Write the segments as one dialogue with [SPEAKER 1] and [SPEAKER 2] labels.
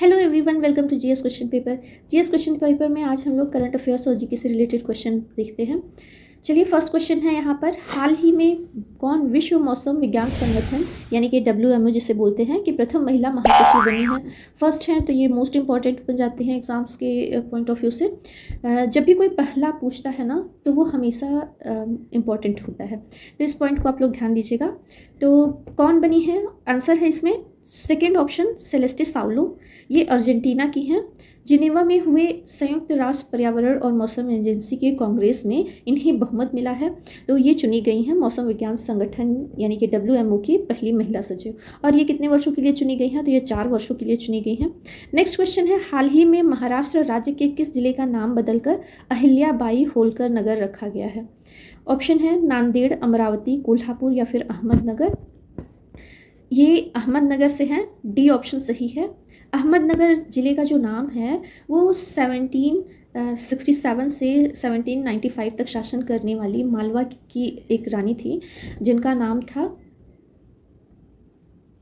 [SPEAKER 1] Hello everyone, welcome to GS question paper. GS question paper में आज हम लोग करंट अफेयर्स और जीके से रिलेटेड क्वेश्चन देखते हैं। चलिए, फर्स्ट क्वेश्चन है यहाँ पर, हाल ही में कौन विश्व मौसम विज्ञान संगठन यानी कि WMO जिसे बोलते हैं कि प्रथम महिला महासचिव बनी है। फर्स्ट है तो ये मोस्ट इंपॉर्टेंट बन जाते हैं एग्जाम्स के पॉइंट ऑफ व्यू से। जब भी कोई पहला पूछता है ना तो वो हमेशा इम्पॉर्टेंट होता है, तो इस पॉइंट को आप लोग ध्यान दीजिएगा। तो कौन बनी है, आंसर है इसमें सेकेंड ऑप्शन सेलेस्टे साउलो। ये अर्जेंटीना की हैं। जिनेवा में हुए संयुक्त राष्ट्र पर्यावरण और मौसम एजेंसी के कांग्रेस में इन्हें बहुमत मिला है, तो ये चुनी गई हैं मौसम विज्ञान संगठन यानी कि WMO की पहली महिला सचिव। और ये कितने वर्षों के लिए चुनी गई हैं, तो ये 4 वर्षों के लिए चुनी गई हैं। नेक्स्ट क्वेश्चन है, हाल ही में महाराष्ट्र राज्य के किस जिले का नाम बदलकर अहिल्याबाई होलकर नगर रखा गया है। ऑप्शन है नांदेड़, अमरावती, कोल्हापुर या फिर अहमदनगर। ये अहमदनगर से हैं, डी ऑप्शन सही है। अहमदनगर ज़िले का जो नाम है वो 1767 से 1795 तक शासन करने वाली मालवा की एक रानी थी जिनका नाम था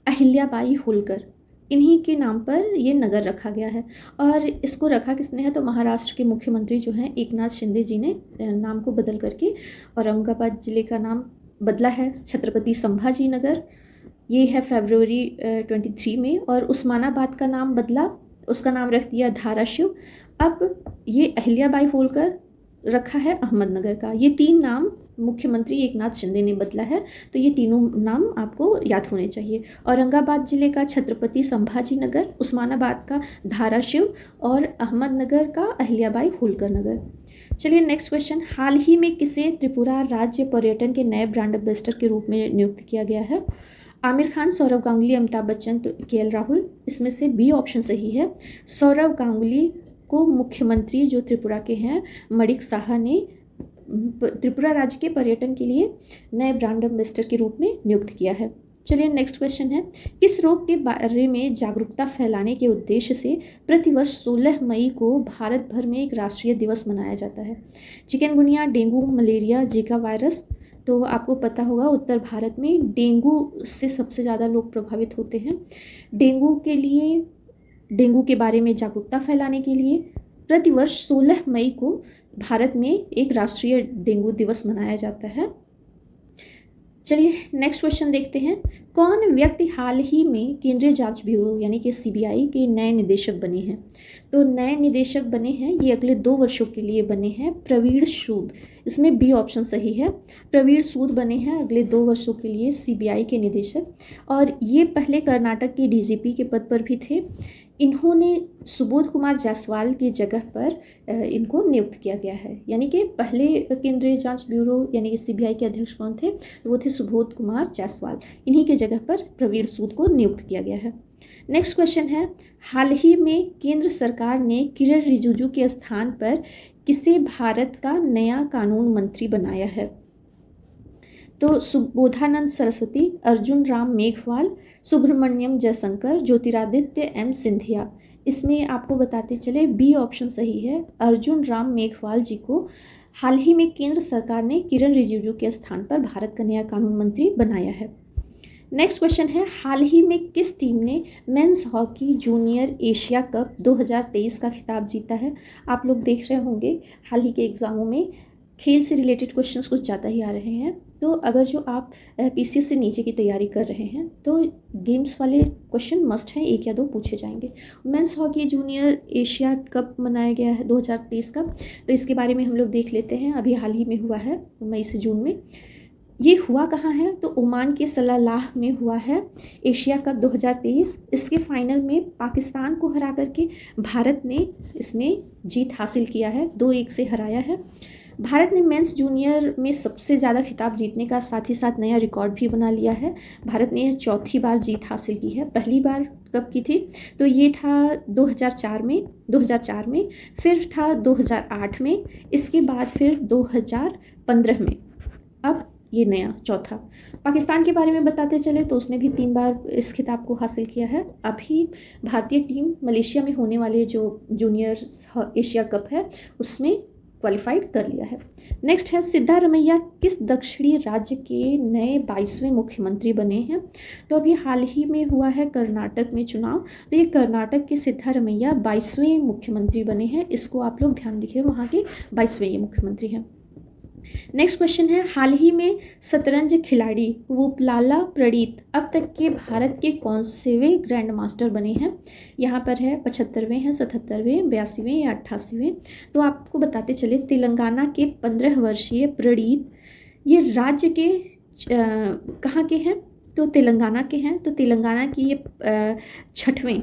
[SPEAKER 1] अहिल्याबाई होलकर। इन्हीं के नाम पर ये नगर रखा गया है। और इसको रखा किसने है, तो महाराष्ट्र के मुख्यमंत्री जो हैं एकनाथ शिंदे जी ने नाम को बदल करके औरंगाबाद ज़िले का नाम बदला है छत्रपति संभाजी नगर। ये है फरवरी 23 में। और उस्मानाबाद का नाम बदला, उसका नाम रख दिया धाराशिव। अब ये अहिल्याबाई होलकर रखा है अहमदनगर का। ये 3 नाम मुख्यमंत्री एकनाथ शिंदे ने बदला है, तो ये तीनों नाम आपको याद होने चाहिए। औरंगाबाद ज़िले का छत्रपति संभाजी नगर, उस्मानाबाद का धाराशिव और अहमदनगर का अहिल्याबाई होलकर नगर। चलिए नेक्स्ट क्वेश्चन, हाल ही में किसे त्रिपुरा राज्य पर्यटन के नए ब्रांड एम्बेसडर के रूप में नियुक्त किया गया है। आमिर खान, सौरव गांगुली, अमिताभ बच्चन, तो KL राहुल। इसमें से बी ऑप्शन सही है। सौरव गांगुली को मुख्यमंत्री जो त्रिपुरा के हैं मणिक साहा ने त्रिपुरा राज्य के पर्यटन के लिए नए ब्रांड एम्बेसडर के रूप में नियुक्त किया है। चलिए नेक्स्ट क्वेश्चन है, किस रोग के बारे में जागरूकता फैलाने के उद्देश्य से प्रतिवर्ष 16 मई को भारत भर में एक राष्ट्रीय दिवस मनाया जाता है। Chikungunya, dengue, malaria, Zika virus. तो आपको पता होगा उत्तर भारत में डेंगू से सबसे ज़्यादा लोग प्रभावित होते हैं। डेंगू के बारे में जागरूकता फैलाने के लिए प्रतिवर्ष 16 मई को भारत में एक राष्ट्रीय डेंगू दिवस मनाया जाता है। चलिए नेक्स्ट क्वेश्चन देखते हैं, कौन व्यक्ति हाल ही में केंद्रीय जांच ब्यूरो यानी कि CBI के नए निदेशक बने हैं। तो नए निदेशक बने हैं, ये अगले 2 वर्षों के लिए बने हैं, प्रवीण सूद। इसमें बी ऑप्शन सही है। प्रवीण सूद बने हैं अगले 2 वर्षों के लिए CBI के निदेशक। और ये पहले कर्नाटक के DGP के पद पर भी थे। इन्होंने सुबोध कुमार जायसवाल की जगह पर इनको नियुक्त किया गया है। यानी कि पहले केंद्रीय जांच ब्यूरो यानी कि CBI के अध्यक्ष कौन थे, तो वो थे सुबोध कुमार जायसवाल। इन्हीं के जगह पर प्रवीण सूद को नियुक्त किया गया है। नेक्स्ट क्वेश्चन है, हाल ही में केंद्र सरकार ने किरण रिजिजू के स्थान पर किसे भारत का नया कानून मंत्री बनाया है। तो सुबोधानंद सरस्वती, अर्जुन राम मेघवाल, सुब्रमण्यम जयशंकर, ज्योतिरादित्य M सिंधिया। इसमें आपको बताते चले बी ऑप्शन सही है। अर्जुन राम मेघवाल जी को हाल ही में केंद्र सरकार ने किरण रिजिजू के स्थान पर भारत का नया कानून मंत्री बनाया है। नेक्स्ट क्वेश्चन है, हाल ही में किस टीम ने men's hockey junior Asia cup 2023 का खिताब जीता है। आप लोग देख रहे होंगे हाल ही के एग्ज़ामों में खेल से रिलेटेड क्वेश्चंस कुछ ज़्यादा ही आ रहे हैं। तो अगर जो आप PCS से नीचे की तैयारी कर रहे हैं तो गेम्स वाले क्वेश्चन मस्ट हैं, 1 या 2 पूछे जाएंगे। Men's hockey junior Asia cup मनाया गया है 2023 का, तो इसके बारे में हम लोग देख लेते हैं। अभी हाल ही में हुआ है, मई से जून में। ये हुआ कहाँ है, तो ओमान के सलालाह में हुआ है एशिया कप 2023। इसके फाइनल में पाकिस्तान को हरा करके भारत ने इसमें जीत हासिल किया है, 2-1 से हराया है। भारत ने मेंस जूनियर में सबसे ज़्यादा खिताब जीतने का साथ ही साथ नया रिकॉर्ड भी बना लिया है। भारत ने 4थी बार जीत हासिल की है। पहली बार कब की थी, तो ये था 2004 में, फिर था 2008 में, इसके बाद फिर 2015 में, अब ये नया चौथा। पाकिस्तान के बारे में बताते चले तो उसने भी 3 बार इस खिताब को हासिल किया है। अभी भारतीय टीम मलेशिया में होने वाले जो जूनियर एशिया कप है उसमें क्वालिफाइड कर लिया है। नेक्स्ट है सिद्धारमैया किस दक्षिणी राज्य के नए 22वें मुख्यमंत्री बने हैं? तो अभी हाल ही में हुआ है कर्नाटक में चुनाव, तो ये कर्नाटक के सिद्धारमैया 22वें मुख्यमंत्री बने हैं। इसको आप लोग ध्यान रखिए, वहाँ के 22वें ये मुख्यमंत्री हैं। नेक्स्ट क्वेश्चन है हाल ही में शतरंज खिलाड़ी वुपलाला प्रणीत अब तक के भारत के कौन सेवें ग्रैंड मास्टर बने हैं? यहाँ पर है 75वें हैं, 77वें, 82वें या 88वें। तो आपको बताते चले तेलंगाना के 15 वर्षीय प्रणीत ये राज्य के कहाँ के हैं? तो तेलंगाना के हैं। तो तेलंगाना की ये 6वें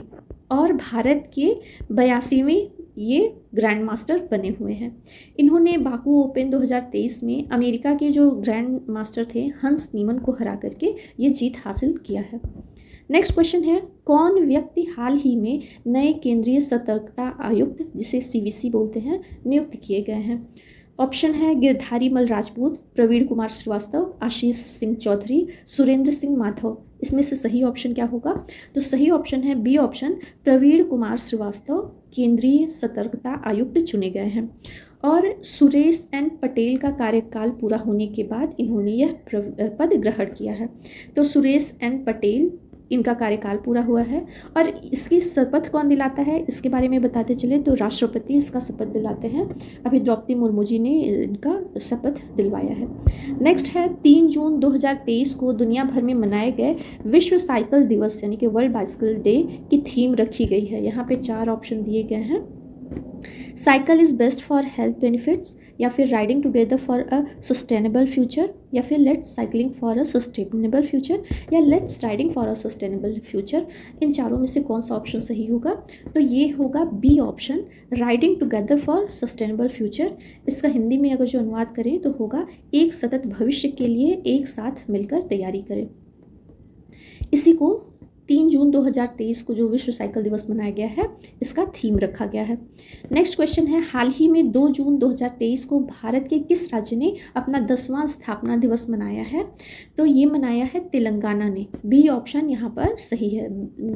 [SPEAKER 1] और भारत के 82वें ये ग्रैंड मास्टर बने हुए हैं। इन्होंने बाकू ओपन 2023 में अमेरिका के जो ग्रैंड मास्टर थे हंस नीमन को हरा करके ये जीत हासिल किया है। नेक्स्ट क्वेश्चन है कौन व्यक्ति हाल ही में नए केंद्रीय सतर्कता आयुक्त जिसे CVC बोलते हैं नियुक्त किए गए हैं? ऑप्शन है गिरधारी मल राजपूत, प्रवीण कुमार श्रीवास्तव, आशीष सिंह चौधरी, सुरेंद्र सिंह माधव। इसमें से सही ऑप्शन क्या होगा? तो सही ऑप्शन है बी ऑप्शन, प्रवीण कुमार श्रीवास्तव केंद्रीय सतर्कता आयुक्त चुने गए हैं। और सुरेश एन पटेल का कार्यकाल पूरा होने के बाद इन्होंने यह पद ग्रहण किया है। तो सुरेश एन पटेल इनका कार्यकाल पूरा हुआ है। और इसकी शपथ कौन दिलाता है इसके बारे में बताते चले तो राष्ट्रपति इसका शपथ दिलाते हैं। अभी द्रौपदी मुर्मू जी ने इनका शपथ दिलवाया है। नेक्स्ट है 3 जून 2023 को दुनिया भर में मनाए गए विश्व साइकिल दिवस यानी कि वर्ल्ड बाइसिकल डे की थीम रखी गई है। यहाँ पे 4 ऑप्शन दिए गए हैं। Cycle is best for health benefits, या फिर riding together for a sustainable future, या फिर let's cycling for a sustainable future, या let's riding for a sustainable future. इन चारों में से कौन सा ऑप्शन सही होगा? तो ये होगा B option, riding together for sustainable future. इसका हिंदी में अगर जो अनुवाद करें तो होगा एक सतत भविष्य के लिए एक साथ मिलकर तैयारी करें। इसी को 3 जून 2023 को जो विश्व साइकिल दिवस मनाया गया है इसका थीम रखा गया है। नेक्स्ट क्वेश्चन है हाल ही में 2 जून 2023 को भारत के किस राज्य ने अपना 10वां स्थापना दिवस मनाया है? तो ये मनाया है तेलंगाना ने। बी ऑप्शन यहाँ पर सही है।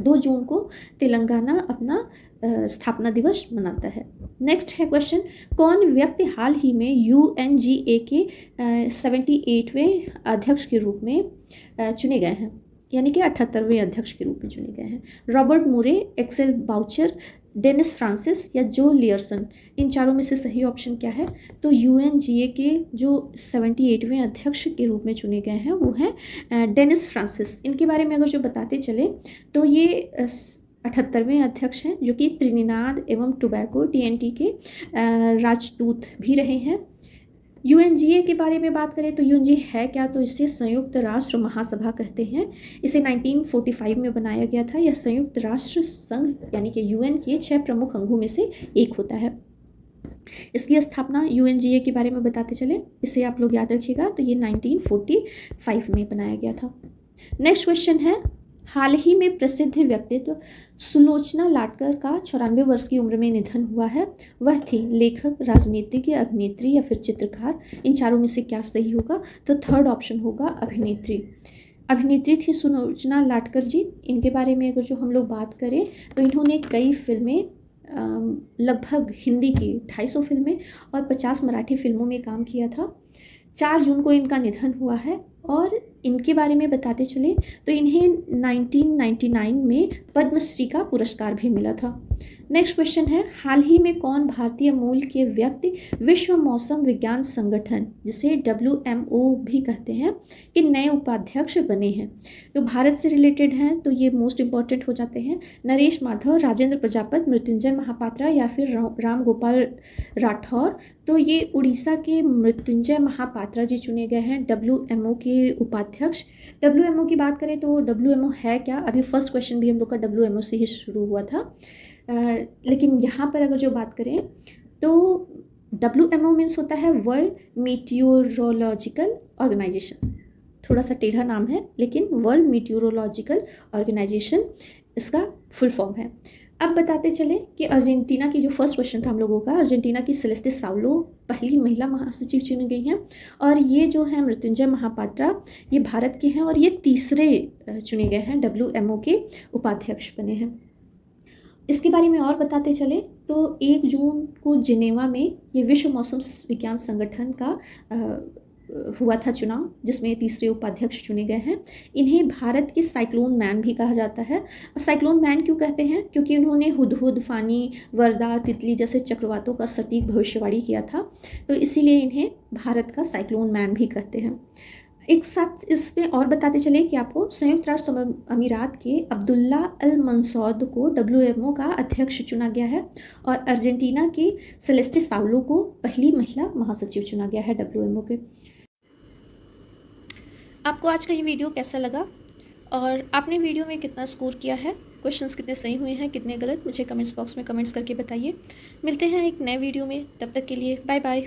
[SPEAKER 1] 2 जून को तेलंगाना अपना स्थापना दिवस मनाता है। नेक्स्ट है क्वेश्चन कौन व्यक्ति हाल ही में UNGA के 78वें अध्यक्ष के रूप में चुने गए हैं, यानी कि 78वें अध्यक्ष के रूप में चुने गए हैं? रॉबर्ट मूरे, एक्सेल बाउचर, डेनिस फ्रांसिस या जो लियरसन। इन चारों में से सही ऑप्शन क्या है? तो UNGA के जो 78वें अध्यक्ष के रूप में चुने गए हैं वो हैं डेनिस फ्रांसिस। इनके बारे में अगर जो बताते चले तो ये 78वें अध्यक्ष हैं जो कि त्रिनिदाद एवं टोबैगो TNT के राजदूत भी रहे हैं। UNGA के बारे में बात करें तो UNGA है क्या? तो इसे संयुक्त राष्ट्र महासभा कहते हैं। इसे 1945 में बनाया गया था। यह संयुक्त राष्ट्र संघ यानी कि UN के 6 प्रमुख अंगों में से एक होता है। इसकी स्थापना UNGA के बारे में बताते चले, इसे आप लोग याद रखिएगा। तो ये 1945 में बनाया गया था। नेक्स्ट क्वेश्चन है हाल ही में प्रसिद्ध व्यक्तित्व सुलोचना लाटकर का 94 वर्ष की उम्र में निधन हुआ है। वह थी लेखक, राजनीतिज्ञ, अभिनेत्री या फिर चित्रकार। इन चारों में से क्या सही होगा? तो थर्ड ऑप्शन होगा अभिनेत्री। अभिनेत्री थी सुलोचना लाटकर जी। इनके बारे में अगर जो हम लोग बात करें तो इन्होंने कई फिल्में लगभग हिंदी की 250 फिल्में और 50 मराठी फिल्मों में काम किया था। 4 जून को इनका निधन हुआ है। और इनके बारे में बताते चले तो इन्हें 1999 में पद्मश्री का पुरस्कार भी मिला था। नेक्स्ट क्वेश्चन है हाल ही में कौन भारतीय मूल के व्यक्ति विश्व मौसम विज्ञान संगठन जिसे WMO भी कहते हैं कि नए उपाध्यक्ष बने हैं? तो भारत से रिलेटेड हैं तो ये मोस्ट इंपॉर्टेंट हो जाते हैं। नरेश माधव, राजेंद्र प्रजापति, मृत्युंजय महापात्रा या फिर राम गोपाल राठौर। तो ये उड़ीसा के मृत्युंजय महापात्रा जी चुने गए हैं WMO के उपाध्यक्ष। WMO की बात करें तो WMO है क्या? अभी फर्स्ट क्वेश्चन भी हम लोग का WMO से ही शुरू हुआ था। लेकिन यहाँ पर अगर जो बात करें तो WMO मीन्स होता है वर्ल्ड मीटियोरोलॉजिकल ऑर्गेनाइजेशन। थोड़ा सा टेढ़ा नाम है लेकिन वर्ल्ड मीटियोरोलॉजिकल ऑर्गेनाइजेशन इसका फुल फॉर्म है। अब बताते चले कि अर्जेंटीना की जो फर्स्ट क्वेश्चन था हम लोगों का, अर्जेंटीना की सेलेस्टे साउलो पहली महिला महासचिव चुनी गई हैं। और ये जो है मृत्युंजय महापात्रा ये भारत के हैं और ये तीसरे चुने गए हैं WMO के उपाध्यक्ष बने हैं। इसके बारे में और बताते चले तो 1 जून को जिनेवा में ये विश्व मौसम विज्ञान संगठन का हुआ था चुनाव, जिसमें तीसरे उपाध्यक्ष चुने गए हैं। इन्हें भारत के साइक्लोन मैन भी कहा जाता है। साइक्लोन मैन क्यों कहते हैं? क्योंकि उन्होंने हुदहुद, फानी, वर्दा, तितली जैसे चक्रवातों का सटीक भविष्यवाणी किया था, तो इसीलिए इन्हें भारत का साइक्लोन मैन भी कहते हैं। एक साथ इसमें और बताते चले कि आपको संयुक्त राष्ट्र अमीरात के अब्दुल्ला अल मंसौद को WMO का अध्यक्ष चुना गया है और अर्जेंटीना की सेलेस्टे सावलो को पहली महिला महासचिव चुना गया है WMO के। आपको आज का ये वीडियो कैसा लगा और आपने वीडियो में कितना स्कोर किया है, क्वेश्चंस कितने सही हुए हैं, कितने गलत, मुझे कमेंट्स बॉक्स में कमेंट्स करके बताइए। मिलते हैं एक नए वीडियो में, तब तक के लिए बाय बाय।